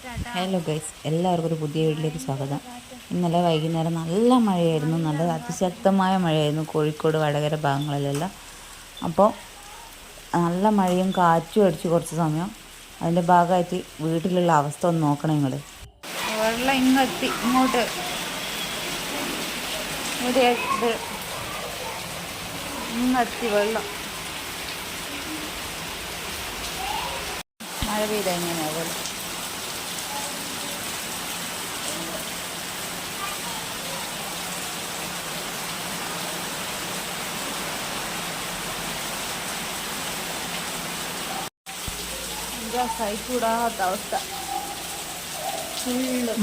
Hello guys, എല്ലാവർക്കും ഒരു പുതിയ വീട്ടിലേക്ക് സ്വാഗതം. ഇന്നലെ വൈകുന്നേരം നല്ല മഴയായിരുന്നു, നല്ല അതിശക്തമായ മഴയായിരുന്നു കോഴിക്കോട് വടകര ഭാഗങ്ങളിലെല്ലാം. അപ്പോൾ നല്ല മഴയും കാറ്റും അടിച്ച് കുറച്ച് സമയം. അതിൻ്റെ ഭാഗമായിട്ട് വീട്ടിലുള്ള അവസ്ഥ ഒന്ന് നോക്കണം നിങ്ങൾ. വെള്ളം ഇങ്ങെത്തി, ഇങ്ങോട്ട് ഇങ്ങെത്തി വെള്ളം. മഴ പെയ്ത എങ്ങനെയാവും? സഹിക്കൂടാത്ത അവസ്ഥ.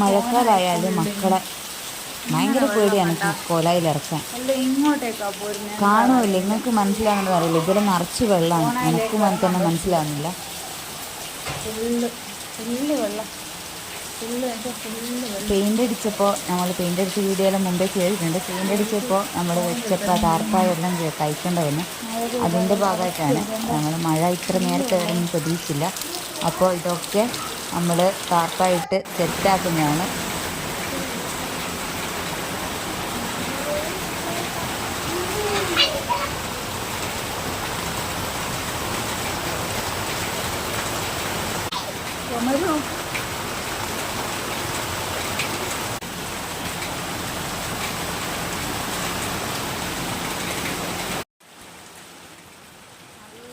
മഴക്കാലായാലും മക്കളെ ഭയങ്കര പേടിയാണ് കോലായിൽ ഇറക്കാൻ. കാണുമല്ലോ, നിങ്ങൾക്ക് മനസ്സിലാകുന്നത് അറിയില്ല. ഇതിൽ നിറച്ച് വെള്ളമാണ്. എനിക്കും അത് തന്നെ മനസ്സിലാകുന്നില്ല. പെയിൻ്റ് അടിച്ചപ്പോൾ നമ്മൾ പെയിൻ്റ് അടിച്ച വീഡിയോയെല്ലാം മുമ്പേ ചെയ്തിട്ടുണ്ട്. പെയിൻ്റ് അടിച്ചപ്പോൾ നമ്മൾ വെച്ചപ്പോൾ താർപ്പായെല്ലാം കഴിക്കേണ്ടി വന്നു. അതിൻ്റെ ഭാഗമായിട്ടാണ് നമ്മൾ മഴ ഇത്ര നേരത്തെ വരുമെന്ന് പ്രതീക്ഷിച്ചില്ല. അപ്പോൾ ഇതൊക്കെ നമ്മൾ താർപ്പായിട്ട് സെറ്റാക്കുന്നതാണ്.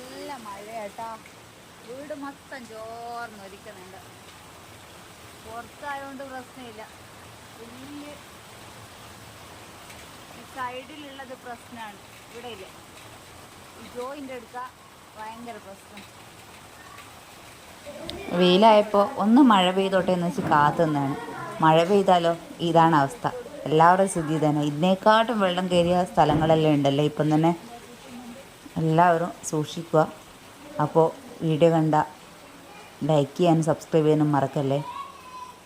നല്ല മഴയാട്ടാ, വീട് മൊത്തം ചോർന്നൊലിക്കുന്നുണ്ട്. പുറത്തായതുകൊണ്ട് പ്രശ്നമില്ല, വലിയ ഈ സൈഡിലുള്ളത് പ്രശ്നമാണ്. ഇവിടെ ഇല്ല, ഈ ജോയിൻ്റെ എടുക്കാൻ ഭയങ്കര പ്രശ്നം. വെയിലായപ്പോൾ ഒന്ന് മഴ പെയ്തോട്ടെ എന്ന് വെച്ച് കാത്തുനിന്നാണ്. മഴ പെയ്താലോ ഇതാണ് അവസ്ഥ. എല്ലാവരുടെയും സ്ഥിതി തന്നെ. ഇതിനേക്കാട്ടും വെള്ളം കയറിയ സ്ഥലങ്ങളെല്ലാം ഉണ്ടല്ലോ ഇപ്പം തന്നെ. എല്ലാവരും സൂക്ഷിക്കുക. അപ്പോൾ വീഡിയോ കണ്ട ലൈക്ക് ചെയ്യാനും സബ്സ്ക്രൈബ് ചെയ്യാനും മറക്കല്ലേ.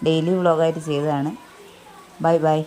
ഡെയിലി വ്ളോഗായിട്ട് ചെയ്തതാണ്. Bye bye.